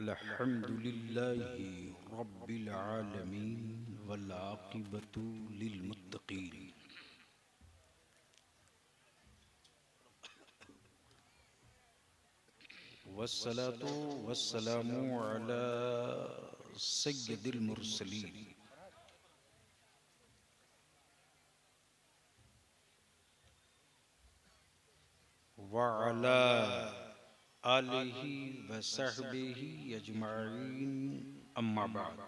अल्हम्दुलिल्लाहि रब्बिल आलमीन वल आक़िबतु लिल मुत्तक़ीन वस्सलातु वस्सलामु अला सय्यिदिल मुरसलीन व अला आलिहि व सहबिहि अजमाइन अम्मा बाद।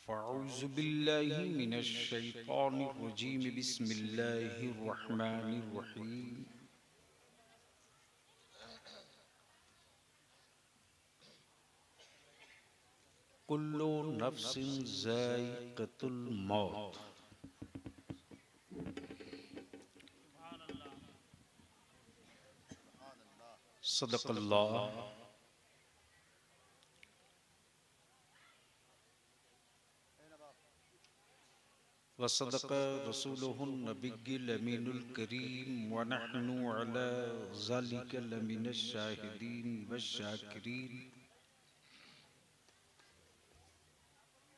फ़अऊज़ु बिल्लाहि मिनश शैतानिर रजीम बिस्मिल्लाहिर रहमानिर रहीम। कुल्लु नफ्सिन ज़ाइक़तुल मौत। सदक़ल्लाह व सदक़ रसूलुहुन नबिय्युल अमीनुल करीम व नहनु अला ज़ालिका लमिनश शाहिदीन वश्शाकिरीन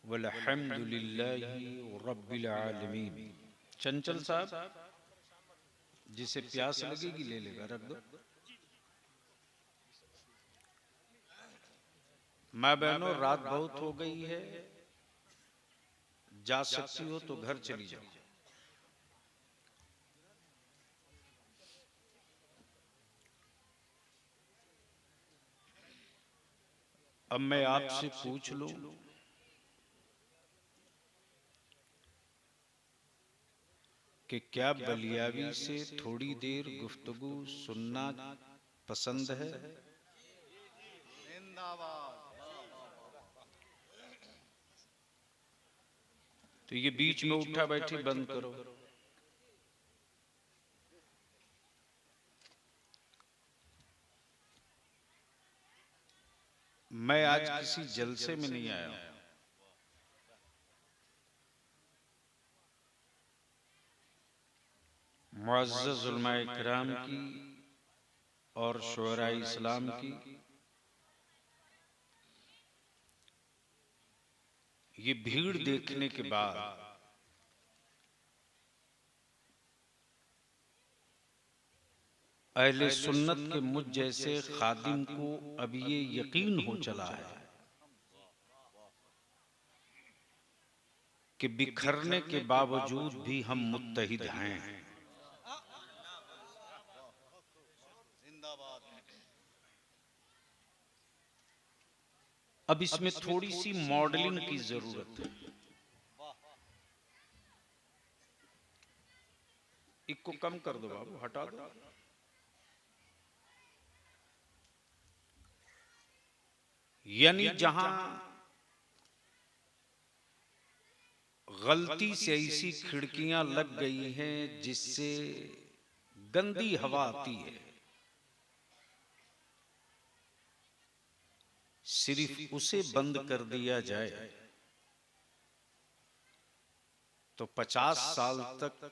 वल्हम्दुलिल्लाहि रब्बिल आलमीन। चंचल साहब, जिसे प्यास लगेगी ले लेगा, रख दो। माँ बहनों, रात बहुत हो गई है, जा सकती हो तो घर चली जाओ। अब मैं आपसे पूछ लूं कि क्या बलियावी से थोड़ी देर गुफ्तगू सुनना पसंद है? तो ये बीच में उठा बैठी बंद करो। मैं आज किसी जलसे में नहीं आया हूं। मुअज़्ज़ज़ उलमाए इकराम की और शुअराए इस्लाम की ये भीड़ देखने के बाद अहले सुन्नत के मुझ जैसे खादिम को अब ये यकीन हो चला है कि बिखरने के बावजूद भी हम मुत्तहिद हैं। अब इसमें थोड़ी सी मॉडलिंग की जरूरत है। इसको कम कर दो बाबू, हटा दो। यानी जहां गलती से ऐसी खिड़कियां लग गई हैं जिससे गंदी हवा आती है, सिर्फ उसे बंद कर दिया जाए तो 50 साल तक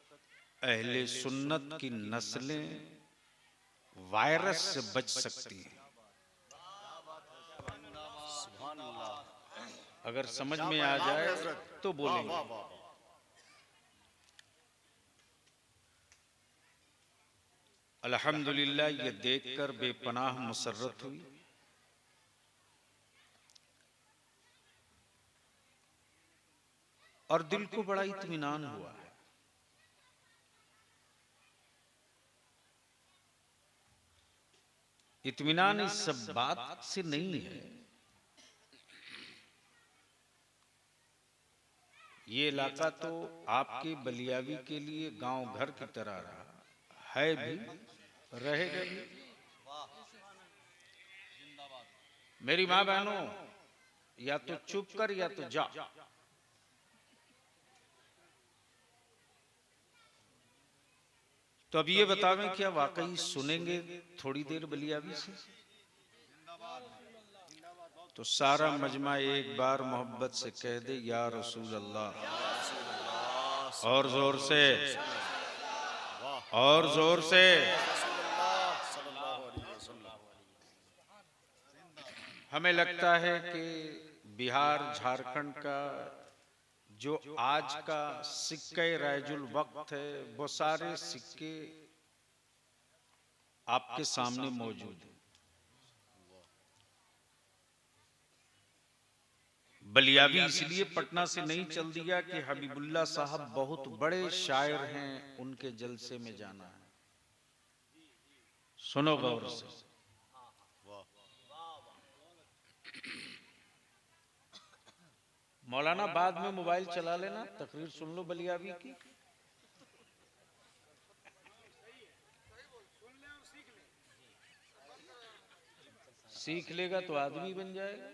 अहले सुन्नत की नस्लें वायरस से बच सकती हैं। अगर समझ में आ जाए तो बोलेंगे। अल्हम्दुलिल्लाह, ये देखकर बेपनाह मुसर्रत हुई और दिल को बड़ा इत्मीनान हुआ है। इत्मीनान इस सब बात से नहीं है, ये इलाका तो आपके बलियावी के लिए गांव घर की तरह रहा है, भी रहेगा भी। मेरी माँ बहनों, या तो चुप कर या तो जा। तो अब ये बतावें, क्या वाकई सुनेंगे थोड़ी देर बलियावी से? तो सारा मजमा एक बार मोहब्बत से कह दे, या रसूल अल्लाह, और जोर से। और जोर से। हमें लगता है कि बिहार झारखंड का जो आज का सिक्के राजुल वक्त है, वो सारे सिक्के आपके सामने मौजूद है। बलियाबी इसलिए पटना से नहीं चल दिया कि हबीबुल्लाह साहब बहुत बड़े शायर हैं, उनके जलसे में जाना है। सुनो गौर से। मौलाना बाद में मोबाइल चला लेना, तकरीर सुन लो बलियाबी की। सीख लेगा तो आदमी बन जाएगा।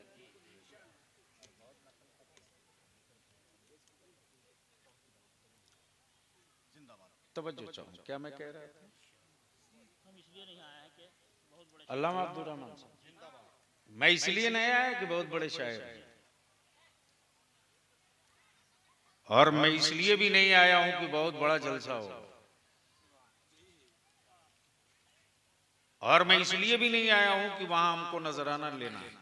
तवज्जो चाहूं, क्या मैं कह रहा था? अल्लामा अब्दुल रहमान साहब, मैं इसलिए नहीं आया कि बहुत बड़े शायर हैं, और मैं इसलिए भी नहीं आया हूं कि बहुत बड़ा जलसा हो, और मैं इसलिए भी नहीं आया हूं कि वहां हमको नजराना लेना है।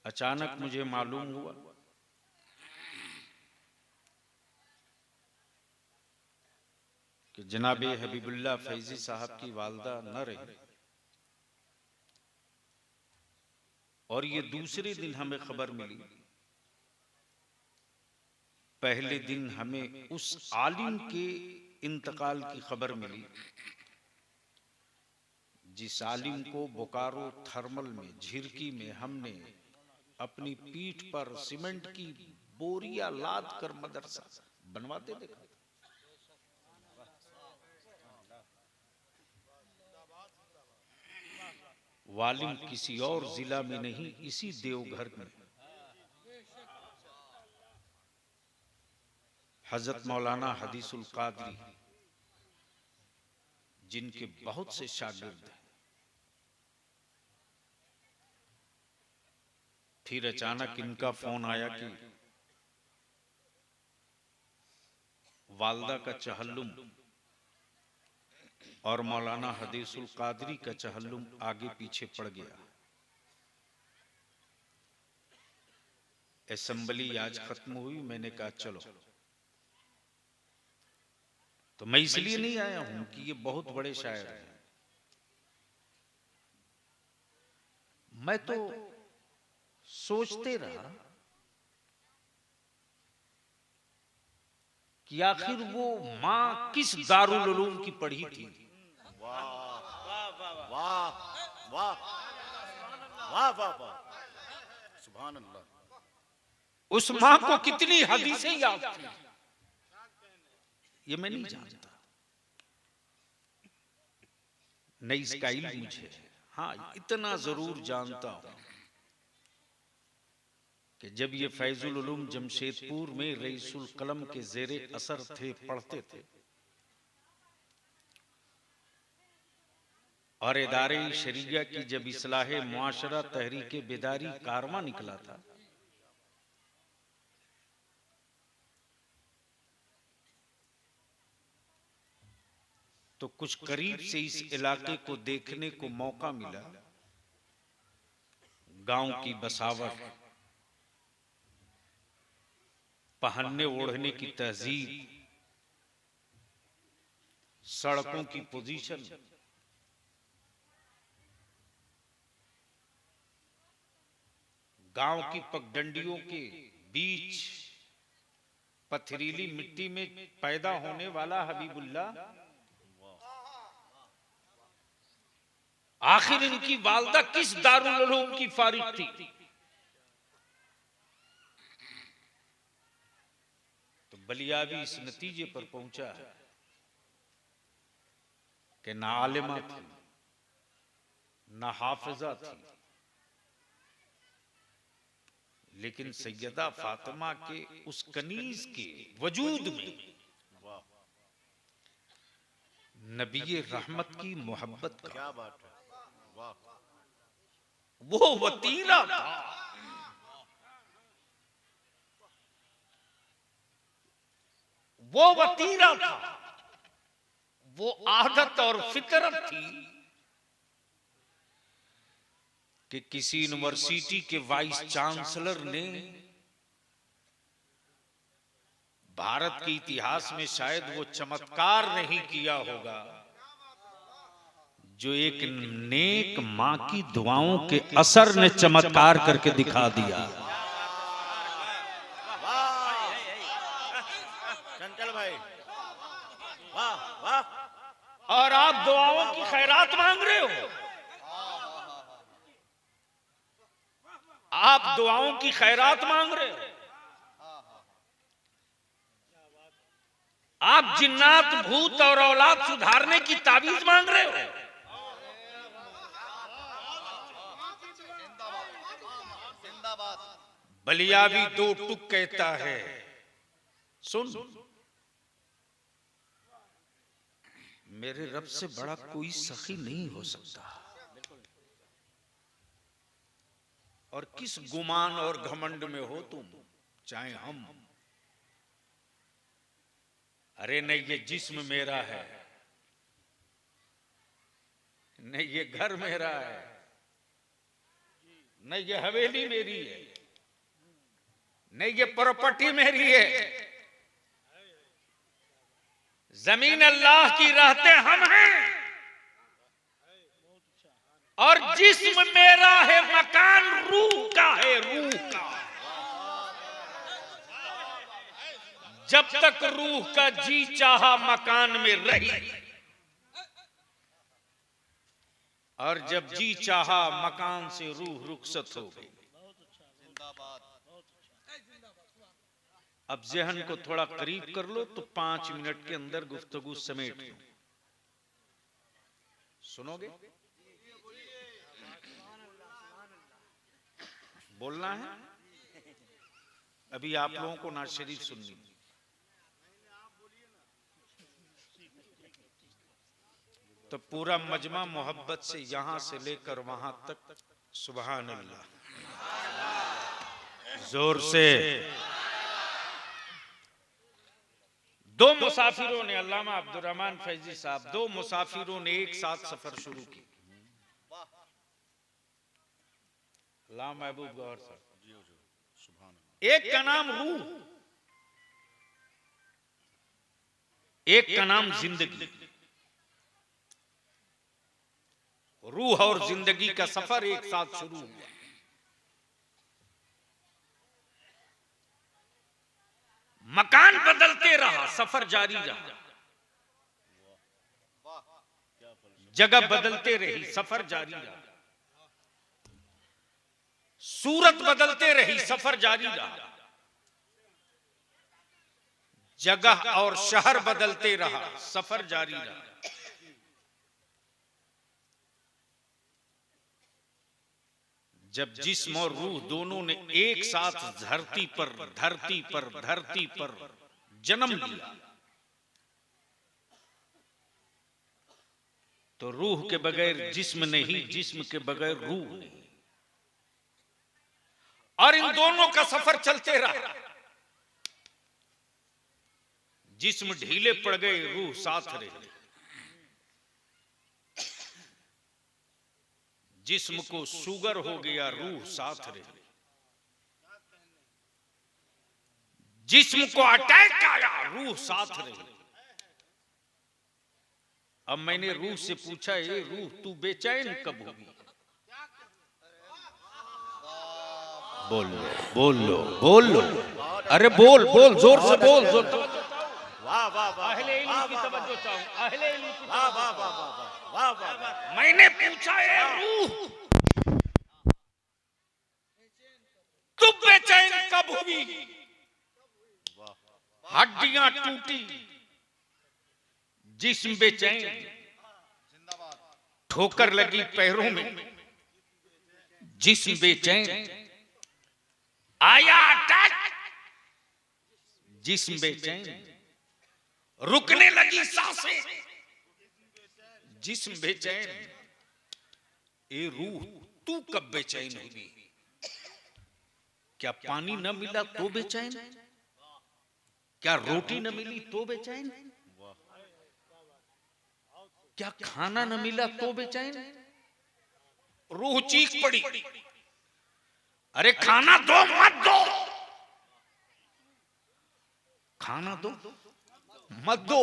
अचानक मुझे मालूम हुआ कि जनाबे हबीबुल्लाह फैजी साहब की वालदा न रही, और ये दूसरे दिन हमें खबर मिली। पहले दिन हमें उस आलिम के इंतकाल की खबर मिली जिस आलिम को बोकारो थर्मल में, झिरकी में हमने अपनी पीठ पर सीमेंट की बोरियां लाद कर मदरसा बनवाते देखा। वालिम किसी और जिला में नहीं, इसी देवघर में हजरत मौलाना हदीसुल कादरी, जिनके बहुत से शागिर्द हैं। फिर अचानक इनका फोन आया कि वालदा का चहल्लुम और मौलाना हदीसुल कादरी का चहल्लुम आगे पीछे पड़ गया। असेंबली आज खत्म हुई, मैंने कहा चलो। तो मैं इसलिए नहीं आया हूं कि ये बहुत बड़े शायर हैं, मैं तो सोचते रहा कि आखिर वो मां किस दारुल उलूम की पढ़ी थी। वाह वाह वाह वाह वाह वाह, सुभान अल्लाह। उस मां को कितनी हदीसें याद थी, ये मैं नहीं जानता, नहीं इसका इल्म मुझे। हाँ, इतना जरूर जानता हूं कि जब ये फैजुल उलूम जमशेदपुर में रईसुल कलम के जेरे असर थे, पढ़ते थे, और इदारे शरिया की जब इस्लाहे मुआशरा तहरीके बेदारी कारवां निकला था, तो कुछ करीब से इस इलाके को देखने को मौका मिला। गांव की बसावट, पहनने ओढ़ने की तहजीब, सड़कों की पोजीशन, गांव की पगडंडियों के बीच पथरीली मिट्टी में पैदा होने वाला हबीबुल्लाह, आखिर इनकी वालदा किस दारुल उलूम की फारिग थी। तो बलियाबी इस नतीजे पर पहुंचा है कि ना आलिमा थी, ना हाफिजा थी, लेकिन सैयदा फातिमा के उस कनीज के वजूद में नबी रहमत की मोहब्बत का क्या बात है, वाह। वो वतीरा था। वो वतीरा था, वो आदत और फितरत थी कि किसी यूनिवर्सिटी के वाइस चांसलर ने भारत के इतिहास में शायद वो चमत्कार नहीं किया होगा जो एक नेक मां की दुआओं के असर ने चमत्कार करके दिखा दिया। चंचल भाई, वाह वाह। और आप दुआओं की खैरात मांग रहे हो, आप दुआओं की खैरात मांग रहे हो, आप जिन्नात भूत और औलाद सुधारने की ताबीज मांग रहे हो। बलिया भी दो टुक कहता है, सुन, मेरे रब से बड़ा कोई सखी नहीं हो सकता। और किस गुमान और घमंड में हो तुम, चाहे हम, अरे नहीं ये जिस्म मेरा है, नहीं ये घर मेरा है, नहीं ये हवेली मेरी है, नहीं ये प्रॉपर्टी मेरी है, जमीन अल्लाह की रहते हम हैं, और जिस्म मेरा है, मकान रूह का है, रूह का। जब तक रूह का जी चाहा मकान में रही, और जब जी चाहा मकान से रूह रुखसत हो गई। अब जहन को थोड़ा करीब कर लो तो 5 मिनट के अंदर गुफ्तगू समेट लो। सुनोगे? बोलना है? अभी आप लोगों को नाज शरीफ सुननी, तो पूरा मजमा मोहब्बत से यहां से लेकर वहां तक सुभान अल्लाह जोर से। दो मुसाफिरों ने, अल्लामा अब्दुर्रहमान फैजी साहब, दो मुसाफिरों ने एक साथ सफर शुरू की। ला महबूब गौर साहब, एक का नाम रूह, एक का नाम जिंदगी। रूह और जिंदगी का सफर एक साथ शुरू हुआ। मकान बदलते रहा, सफर जारी रहा, जगह बदलते रही, सफर जारी रहा, सूरत बदलते रही, सफर जारी रहा, जगह और शहर बदलते रहा, सफर जारी रहा। जब जिस्म और रूह दोनों ने एक साथ धरती पर जन्म लिया, तो रूह के बगैर जिस्म नहीं, जिस्म के बगैर रूह नहीं, और इन दोनों का सफर चलते रहा। जिस्म ढीले पड़ गए, रूह साथ रही। जिस्म को शुगर हो गया, रूह साथ रही। जिस्म को अटैक आया, रूह साथ रही। अब मैंने रूह से पूछा, ये रूह तू बेचैन कब होगी? बोलो बोलो बोलो, अरे बोल बोल, जोर से बोल, जोर। वाह वाह वाह, अहले इल्म की तवज्जो चाहूं, अहले इल्म की वाह वाह वाह वाह वाह वाह। मैंने पूछा है रूह तू बेचैन कब हुई? हड्डियां टूटी, जिस्म बेचैन, ठोकर लगी पैरों में, जिस्म बेचैन, आया अटैक, जिस्म बेचैन, रुकने लगी सांसें, जिस्म बेचैन। ए रूह तू कब बेचैन हुई? क्या पानी न मिला तो बेचैन? क्या रोटी न मिली तो बेचैन? क्या खाना न मिला तो बेचैन? रूह चीख पड़ी, अरे खाना दो मत दो, खाना दो मत दो,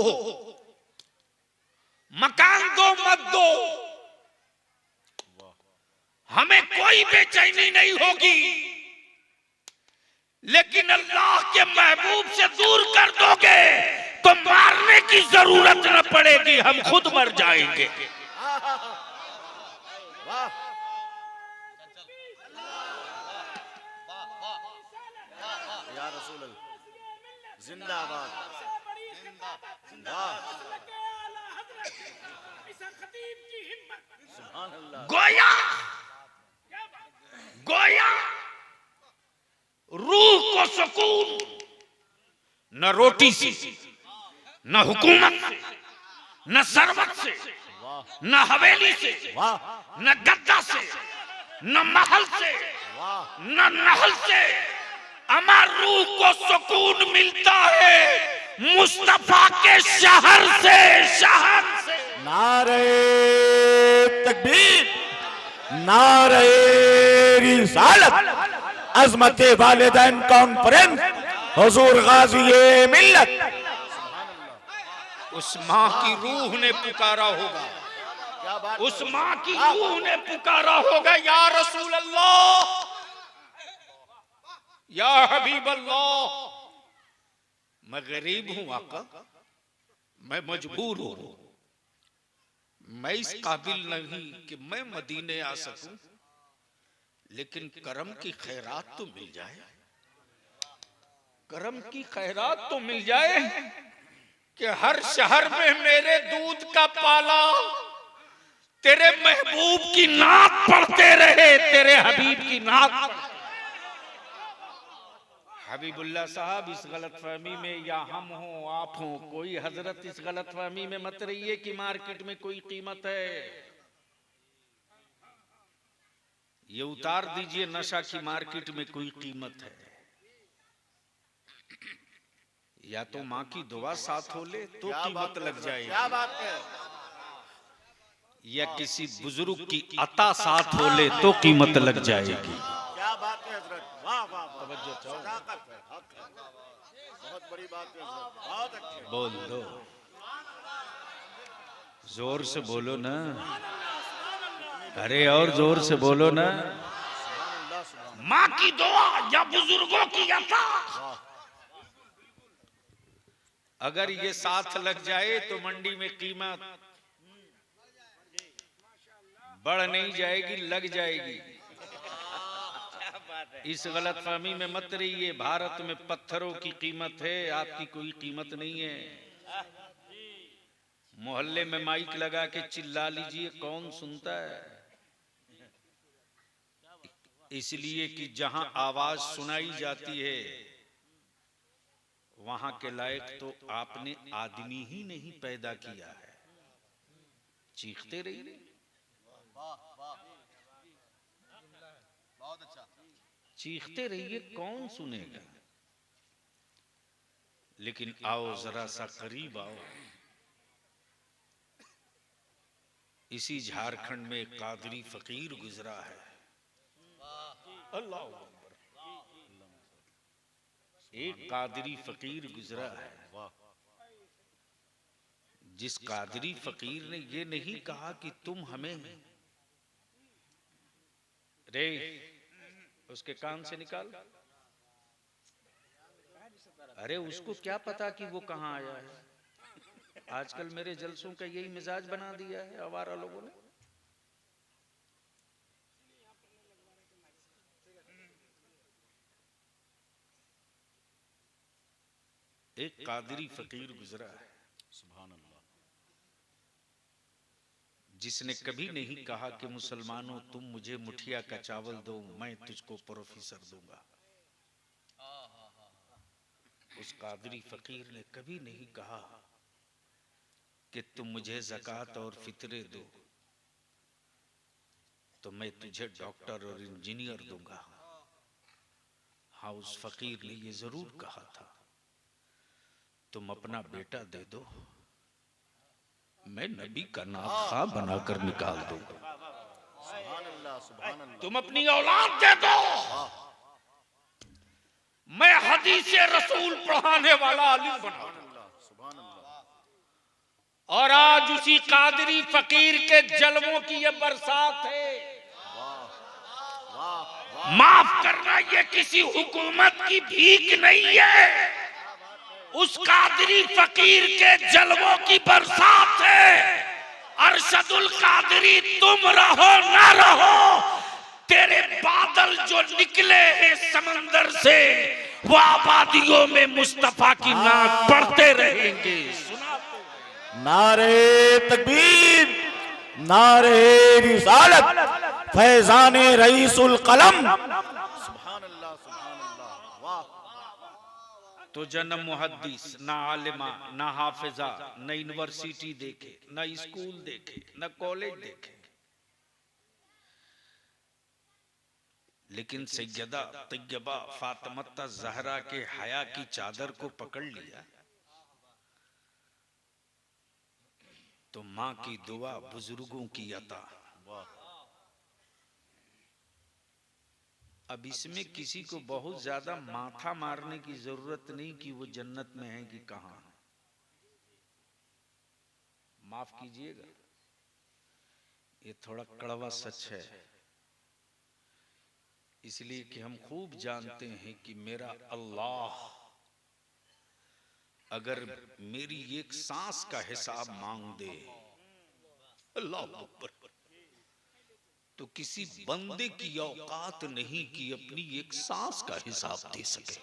मकान दो मत दो, हमें कोई बेचैनी नहीं होगी, लेकिन अल्लाह के महबूब से दूर कर दोगे तो मारने की जरूरत न पड़ेगी, हम खुद मर जाएंगे। वाह या रसूल अल्लाह, जिंदाबाद। वाह सुभान अल्लाह। गोया गोया रूह को सुकून न रोटी से, न हुकूमत से, न सरवत से, न हवेली से, न गद्दा से, न महल से, न नहल से, अमर रूह को सुकून मिलता है मुस्तफा के शहर से, शहर से। नारे तकबीर, नारे रिसालत, अज़मत वालिदैन कॉन्फ्रेंस, हुजूर गाज़ी मिल्लत। उस माँ की रूह ने पुकारा होगा, उस माँ की रूह ने पुकारा होगा, या रसूल अल्लाह, या हबीब अल्लाह, मैं गरीब हूं आका, मैं मजबूर हूं, मैं इस काबिल नहीं कि मैं मदीने आ सकूं, लेकिन करम की खैरात तो मिल जाए, करम की खैरात तो मिल जाए कि हर शहर में मेरे दूध का पाला तेरे महबूब की नात पढ़ते रहे, तेरे हबीब की नात। हबीबुल्लाह साहब, इस गलतफहमी में या हम हो आप हो, कोई हजरत इस गलतफहमी में मत रहिए कि मार्केट में कोई कीमत है। ये उतार दीजिए नशा की मार्केट में कोई कीमत है, या तो माँ की दुआ साथ हो ले तो कीमत लग जाएगी, क्या बात है, या किसी बुजुर्ग की अता साथ हो ले तो कीमत लग जाएगी। क्या बात है हजरत, वाह वाह वाह, सदाकत है, हक है, बहुत बड़ी बात है हजरत, बहुत अच्छे। बोल दो, जोर से बोलो ना, अरे और जोर से बोलो ना। माँ की दुआ या बुजुर्गों की अता अगर ये साथ लग जाए तो मंडी में कीमत बढ़ नहीं जाएगी, लग जाएगी। इस गलतफहमी में मत रहिए, भारत में पत्थरों की कीमत है, आपकी कोई कीमत नहीं है। मोहल्ले में माइक लगा के चिल्ला लीजिए, कौन सुनता है? इसलिए कि जहां आवाज सुनाई जाती है वहां के लायक तो आपने आदमी ही नहीं पैदा किया है। चीखते रहिए, चीखते रहिए, कौन सुनेगा? लेकिन आओ जरा सा करीब आओ। इसी झारखंड में एक कादरी फकीर गुजरा है, अल्लाह अकबर, एक कादरी फकीर गुजरा है, जिस कादरी फकीर ने ये नहीं कहा कि तुम हमें, रे उसके कान से निकाल, अरे उसको क्या पता कि वो कहां आया है। आजकल मेरे जलसों का यही मिजाज बना दिया है आवारा लोगों ने। एक कादरी फकीर गुजरा है, सुभान अल्लाह, जिसने कभी नहीं कहा कि मुसलमानों तुम मुझे मुठिया का चावल दो, मैं तुझको प्रोफेसर दूंगा। उस कादरी फकीर ने कभी नहीं कहा कि तुम मुझे ज़कात और फितरे दो तो मैं तुझे डॉक्टर और इंजीनियर दूंगा। हाँ, उस फकीर ने ये जरूर कहा था, तुम अपना बेटा दे दो, मैं नबी का नाखा बनाकर निकाल दूंगा। सुभान अल्लाह, सुभान अल्लाह। तुम अपनी औलाद दे दो, मैं हदीस रसूल पढ़ाने वाला आलिम बना दूंगा। सुभान अल्लाह। और आज उसी कादरी फकीर के जलवों की ये बरसात है। माफ करना, ये किसी हुकूमत की भीख नहीं है, उस कादरी फकीर के जलवों की बरसात है। अरशदुल कादरी, तुम रहो ना रहो, तेरे बादल जो निकले हैं समंदर से, वो आबादियों में मुस्तफा की नात पढ़ते रहेंगे। नारे तकबीर, नारे रिसालत, फैजान रईसुल कलम। सुभान अल्लाह, सुभान अल्लाह। वाह। तो जन्म मुहद्दिस, ना आलिमा, ना हाफिजा, न यूनिवर्सिटी देखे, न स्कूल देखे, न कॉलेज देखे, लेकिन सैयदा तैयबा फातिमा ज़हरा के हया की चादर को पकड़ लिया तो माँ की दुआ, बुजुर्गों की अता। अब इसमें किसी को बहुत ज्यादा माथा मारने की जरूरत नहीं कि वो जन्नत में है कि कहां है। माफ कीजिएगा, ये थोड़ा कड़वा सच है, इसलिए कि हम खूब जानते हैं कि मेरा अल्लाह अगर मेरी एक सांस का हिसाब मांग दे, अल्लाह अकबर, तो किसी बंदे की औकात नहीं कि अपनी एक सांस का हिसाब दे सके।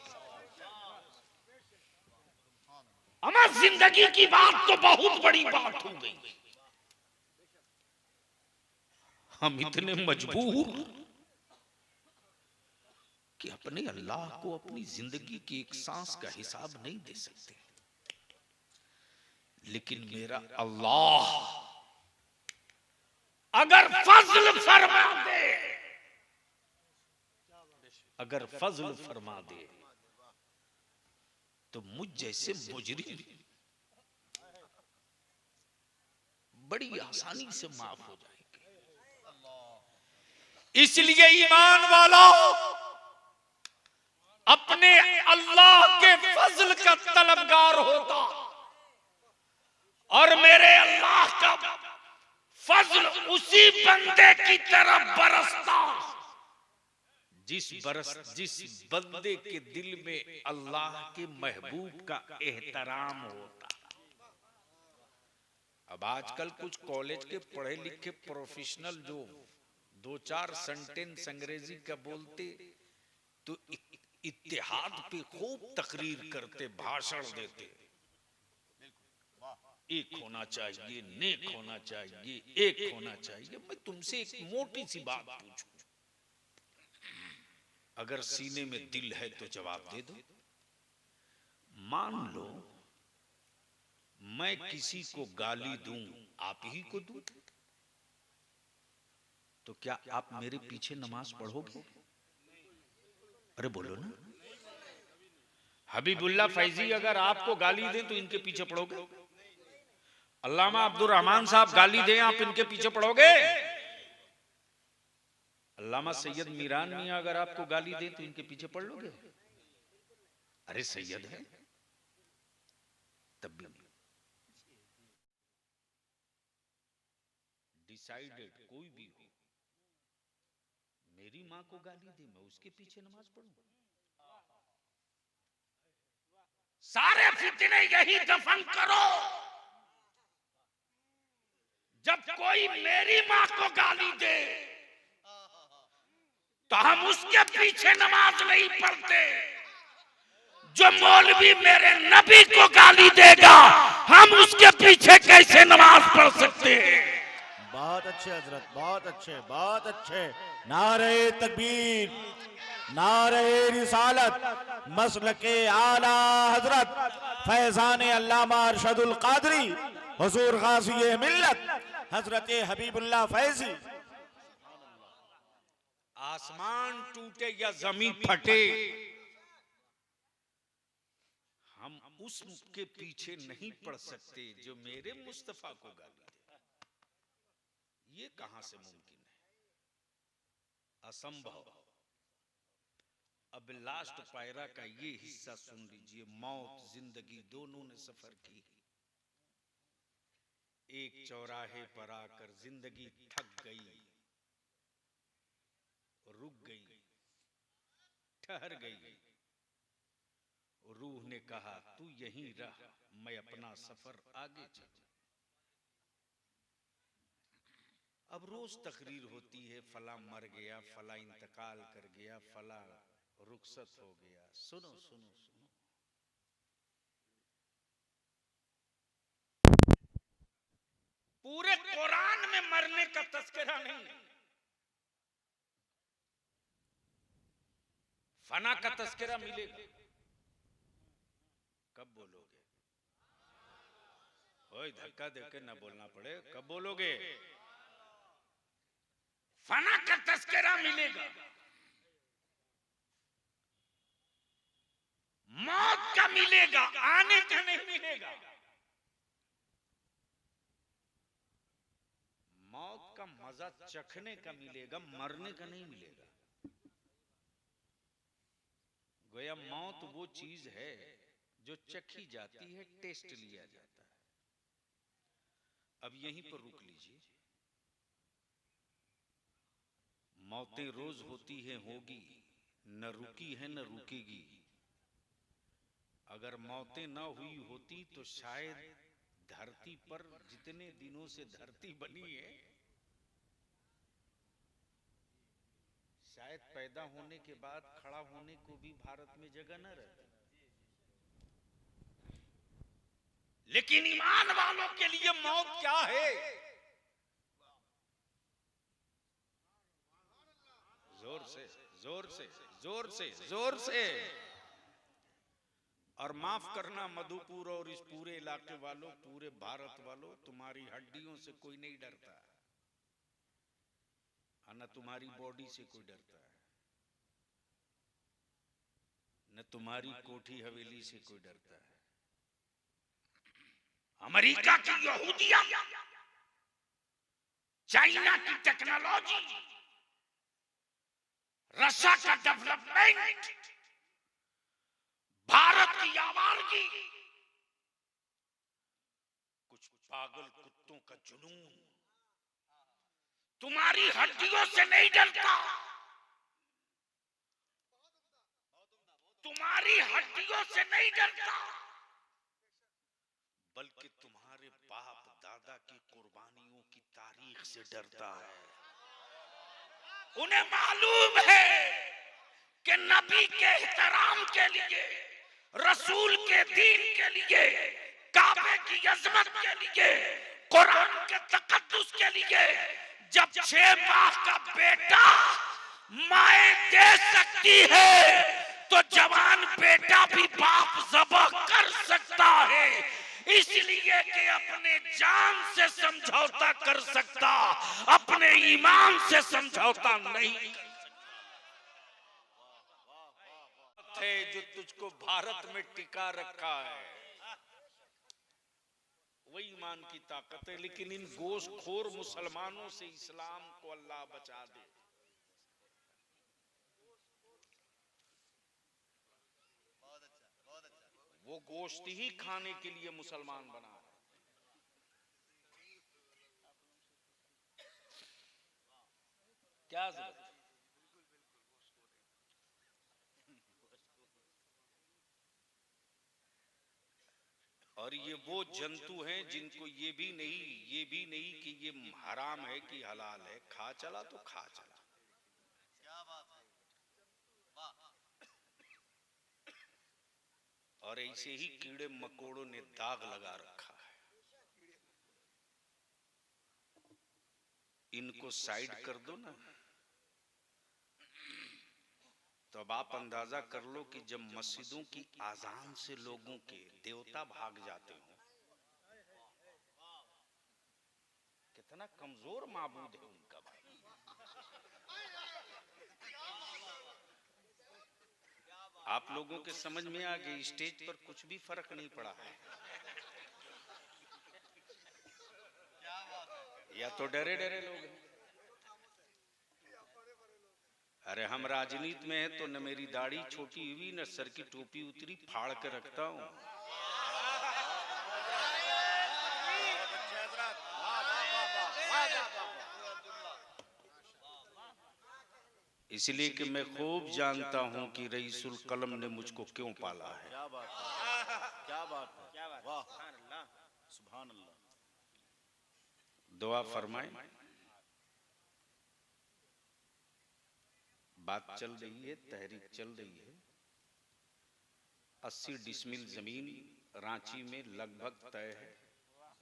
हमारी जिंदगी की बात तो बहुत बड़ी बात हो गई, हम इतने मजबूर कि अपने अल्लाह को अपनी जिंदगी की एक सांस का हिसाब नहीं दे सकते। लेकिन मेरा अल्लाह अगर फजल फरमा दे, अगर फजल फरमा दे तो मुझ जैसे मुजरिम बड़ी आसानी से माफ हो जाएंगे। इसलिए ईमान वाला अपने अल्लाह के फजल का तलबगार होता और मेरे अल्लाह का फजल उसी बंदे की तरफ बरसता जिस बंदे के दिल में अल्लाह के महबूब का एहतराम होता। अब आजकल कुछ कॉलेज के पढ़े लिखे प्रोफेशनल जो दो चार सेंटेंस अंग्रेजी का बोलते तो इत्तेहाद पे खूब तकरीर करते, भाषण देते, एक होना चाहिए, नेक होना चाहिए, एक होना चाहिए। मैं तुमसे एक मोटी सी बात पूछूं, अगर सीने में दिल है तो जवाब दे दो। मान लो मैं किसी को गाली दूं, आप ही को दूं, तो क्या आप मेरे पीछे नमाज पढ़ोगे? अरे बोलो ना। हबीबुल्लाह फैजी अगर आपको गाली दें तो इनके पीछे पढ़ोगे? अल्लामा अब्दुल रहमान साहब गाली दें, आप इनके पीछे पढ़ोगे? अल्लामा सैयद मीरान मियां अगर आपको गाली दें तो इनके पीछे पढ़ लोगे? अरे सैयद है तब भी नहीं। डिसाइडेड कोई भी हो, मेरी मां को गाली दे, मैं उसके पीछे नमाज पढ़ूं? सारे फितने यही दफन करो। जब कोई मेरी मां को गाली दे तो हम उसके पीछे नमाज नहीं पढ़ते। जो मौलवी मेरे नबी को गाली देगा हम उसके पीछे कैसे नमाज पढ़ सकते हैं? बहुत अच्छे हजरत, बहुत अच्छे, बहुत अच्छे। नारे तकबीर, नारे रिसालत, मसलके आला हजरत फैजान अल्लामा अरशदुल कादरी हुजूर गाज़ी मिल्लत हजरत हबीबुल्लाह फैजी। आसमान टूटे या जमीन फटे, हम उसके पीछे नहीं पड़ सकते जो मेरे मुस्तफा को गाली दे। ये कहां से मुमकिन है? असंभव। अब लास्ट पायरा का ये हिस्सा सुन लीजिए। मौत जिंदगी दोनों ने सफर की। एक चौराहे पर आकर जिंदगी थक गई, रुक गई, ठहर गई। रूह ने कहा तू यहीं रह, मैं अपना सफर आगे चलूं। अब रोज तकरीर होती है, फला मर गया, फला इंतकाल कर गया, फला रुखसत हो गया। सुनो सुनो सुनो, पूरे कुरान में मरने का तस्करा नहीं है। फना का तस्करा मिलेगा। कब बोलोगे? ओए धक्का देके ना बोलना पड़े, कब बोलोगे? फना का तस्करा मिलेगा, मौत का मिलेगा, आने का नहीं मिलेगा। मौत का मजा चखने का मिलेगा, मरने का नहीं मिलेगा। गोया मौत वो चीज है जो चखी जाती है, टेस्ट लिया जाता है। अब यहीं पर रुक लीजिए। मौतें रोज होती हैं, होगी, न रुकी है न रुकेगी। अगर मौतें न हुई होती तो शायद धरती पर जितने दिनों से धरती बनी है, शायद पैदा होने के बाद खड़ा होने को भी भारत में जगह न रहती। लेकिन ईमान वालों के लिए मौत क्या है? जोर से जोर से जोर से जोर से। और माफ करना मधुपुर और इस पूरे इलाके वालों, पूरे भारत वालों, तुम्हारी हड्डियों से कोई नहीं डरता, न तुम्हारी बॉडी से कोई डरता है, न तुम्हारी कोठी हवेली से कोई डरता है। अमेरिका की यहूदिया, चाइना की टेक्नोलॉजी, रशिया का डेवलपमेंट, भारत की आवारगी, कुछ पागल कुत्तों का जुनून तुम्हारी हड्डियों से नहीं डरता। तुम्हारी हड्डियों से नहीं डरता, बल्कि तुम्हारे बाप दादा की कुर्बानियों की तारीख से डरता है। उन्हें मालूम है कि नबी के एहतराम के लिए, रसूल के दीन के लिए, काबे की अजमत के लिए, कुरान के तकद्दुस के लिए, जब 6 माह का बेटा माए दे सकती है तो जवान बेटा भी बाप ज़बह कर सकता है। इसलिए कि अपने जान से समझौता कर सकता, अपने ईमान से समझौता नहीं कर सकता। थे जो तुझको भारत में टिका रखा है, वही ईमान की ताकत है। लेकिन इन गोश्तखोर मुसलमानों से इस्लाम को अल्लाह बचा दे। वो गोश्त ही खाने के लिए मुसलमान बना है। क्या जरूरत? और ये वो जंतु हैं जिनको ये भी नहीं कि ये हराम है कि हलाल है, खा चला तो खा चला। क्या बात है, वाह। और ऐसे ही कीड़े मकोड़ों ने दाग लगा रखा है। इनको साइड कर दो ना, तो अब आप अंदाजा कर लो कि जब मस्जिदों की आजान से लोगों के देवता भाग जाते हो, कितना कमजोर माबूद है उनका भाई। आप लोगों के समझ में आ गई, स्टेज पर कुछ भी फर्क नहीं पड़ा है। या तो डरे डरे लोग हैं। अरे हम राजनीति में हैं तो न मेरी दाढ़ी छोटी हुई न सर की टोपी उतरी, फाड़ के रखता हूं। इसलिए कि मैं खूब जानता हूं कि रईसुल कलम ने मुझको क्यों पाला है। क्या बात है, क्या बात है, वाह, सुभान अल्लाह। दुआ फरमाएं। बात चल रही है, तहरीक चल रही है। 80 डिसमिल जमीन रांची में लगभग तय है।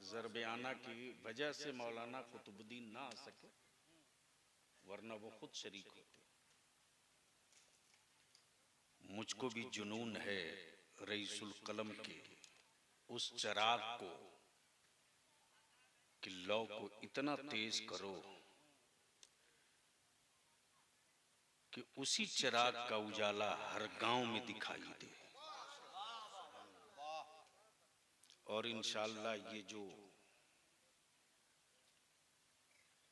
जरबयाना की वजह से मौलाना कुतुबुद्दीन ना आ सके, वरना वो खुद शरीक होते। मुझको भी जुनून है रईसुल कलम के उस चिराग को कि लौ को इतना तेज करो कि उसी चिराग का उजाला हर गांव में दिखाई दे। और इंशाअल्लाह ये जो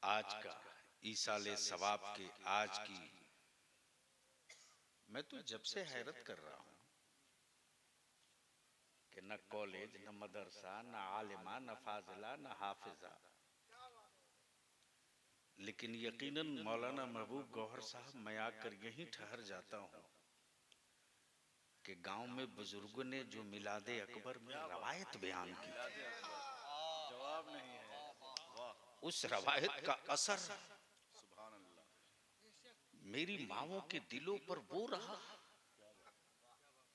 आज का ईसाले सवाब के आज की, मैं तो जब से हैरत कर रहा हूं कि न कॉलेज, न मदरसा, न आलिमा, न फाजिला, न हाफिजा, लेकिन यकीनन मौलाना महबूब गौहर साहब, मैं आकर यहीं ठहर जाता हूं कि गांव में बुजुर्गों ने जो मिलादे अकबर में रवायत बयान की थी, जवाब नहीं है, वाह, उस रवायत का असर सुभान अल्लाह। मेरी माओं के दिलों पर वो रहा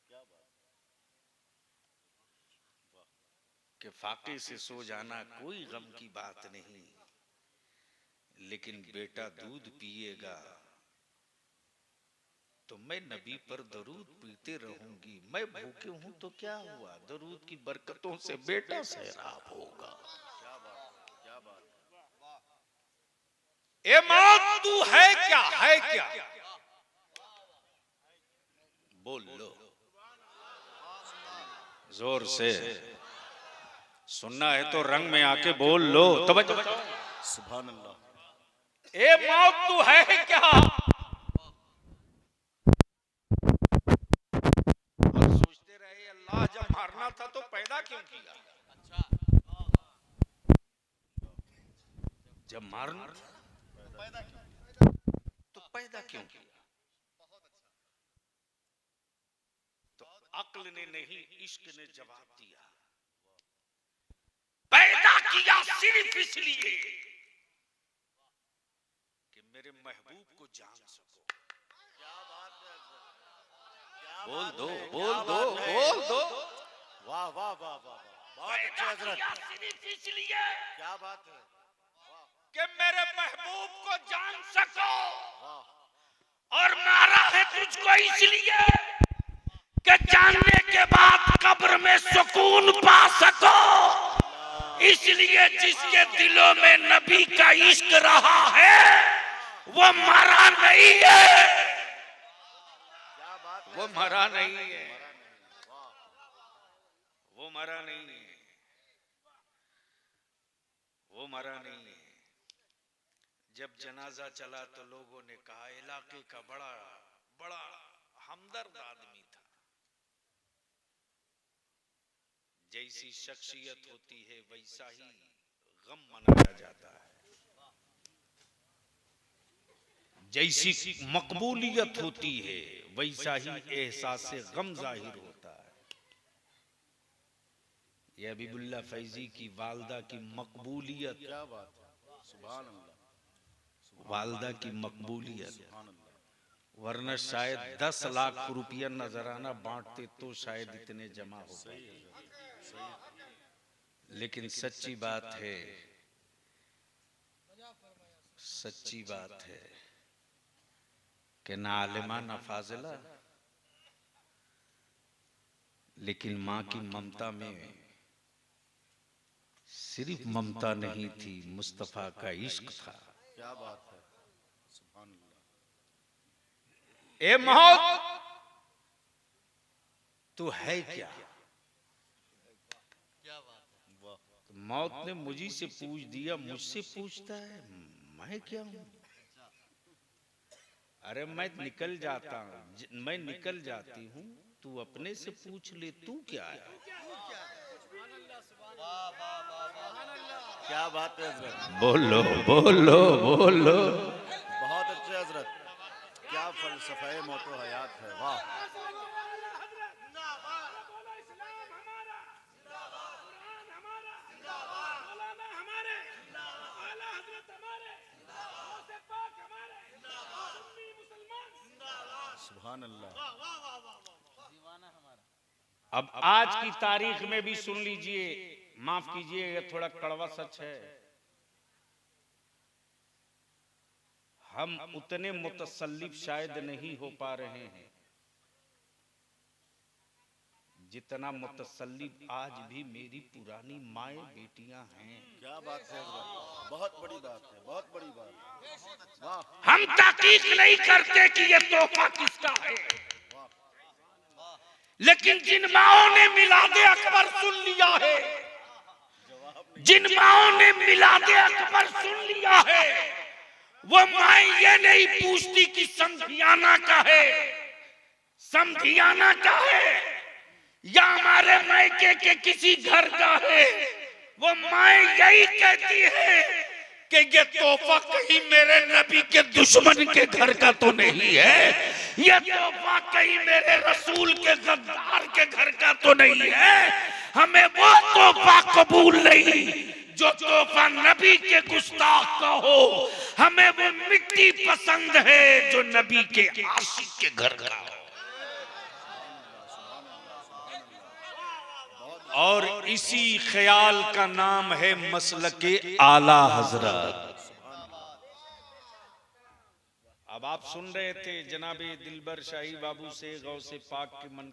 क्या बात, कि फाके से सो जाना कोई गम की बात नहीं, लेकिन बेटा दूध पिएगा तो मैं नबी पर दरूद पीते रहूंगी। मैं भूखे हूं तो क्या हुआ, दरूद की बरकतों से बेटा सैराब होगा। क्या बात, क्या बात, ए मौत तू है क्या, है क्या, बोल लो जोर से। सुनना है तो रंग में आके बोल लो। तवज्जो, सुभान अल्लाह। ए मौत तू है क्या। और सोचते रहे अल्लाह जब मारना था तो पैदा क्यों किया। जब मारना तो पैदा क्यों किया। तो अक्ल ने नहीं, इश्क ने जवाब दिया, पैदा किया सिर्फ इसलिए कि मेरे महबूब को जान सको। क्या बात है, क्या बोल बात दो, है, बोल क्या दो, बात है। बोल दो। वाह वाह वाह वाह, बहुत अच्छे पैदा हजरत, किया सिर्फ इसलिए क्या बात है, कि मेरे महबूब को जान सको। वाह, और मारा है तुझको इसलिए कि जानने के बाद कब्र में सुकून पा सको। इसलिए जिसके दिलों में नबी का इश्क रहा है वो मरा नहीं है, क्या बात है, वो मरा नहीं है, वाह, वो मरा नहीं है, वो मरा नहीं है। जब जनाजा चला तो लोगों ने कहा इलाके का बड़ा बड़ा हमदर्द आदमी था। जैसी शख्सियत होती है वैसा ही गम मनाया जाता है, जैसी मकबूलियत होती है वैसा ही एहसास गम जाहिर होता है। यह हबीबुल्लाह फैजी की वालदा की मकबूलियत, क्या बात है, सुभान अल्लाह, वालदा की मकबूलियत, सुभान अल्लाह, वरना शायद 10 लाख रुपया नजराना बांटते तो शायद इतने जमा हो पाते। लेकिन सच्ची बात है, सच्ची बात है कि ना आलिमा ना फाजिला, लेकिन माँ की ममता में सिर्फ ममता नहीं थी, मुस्तफा का इश्क था। क्या बात है, सुभान अल्लाह। ए मौत तो है क्या? तो मौत ने मुझी से पूछ दिया, मुझसे पूछता है मैं क्या हूं? अरे मैं निकल जाता हूं, मैं निकल जाती हूं, तू अपने से पूछ ले तू क्या है? क्या बात है हजरत, बोलो बोलो बोलो। बहुत अच्छे हजरत, क्या फलसफे मौतो हयात है, वाह। सुभान अल्लाह। अब आज की तारीख में भी सुन लीजिए, माफ कीजिए ये थोड़ा कड़वा सच है, हम उतने मुतसल्लिफ शायद नहीं हो पा रहे हैं जितना मुतसल्लिफ आज भी मेरी पुरानी माए बेटियां हैं। क्या बात है हजरत, बहुत बड़ी बात है, बहुत बड़ी बात है, वाह। हम तहकीक नहीं करते कि ये तोहफा किसका है, लेकिन जिन माओं ने मिलादे अकबर सुन लिया है, जिन माओं ने मिलादे अकबर सुन लिया है, वो माए ये नहीं पूछती कि समधियाना का है, समधियाना का है या हमारे मायके के किसी घर का है। वो माए यही कहती है कि ये तोहफा कहीं मेरे नबी के दुश्मन के घर का तो नहीं है, ये तोहफा कहीं मेरे रसूल के गद्दार के घर का तो नहीं है। हमें वो तोहफा कबूल नहीं जो तोहफा नबी के गुस्ताख का हो, हमें वो मिट्टी पसंद है जो नबी के आशिक के घर का हो। और इसी ख्याल का नाम है मसलके आला हजरत। अब आप सुन रहे थे जनाबे दिलबर शाही बाबू से गौसे पाक के मन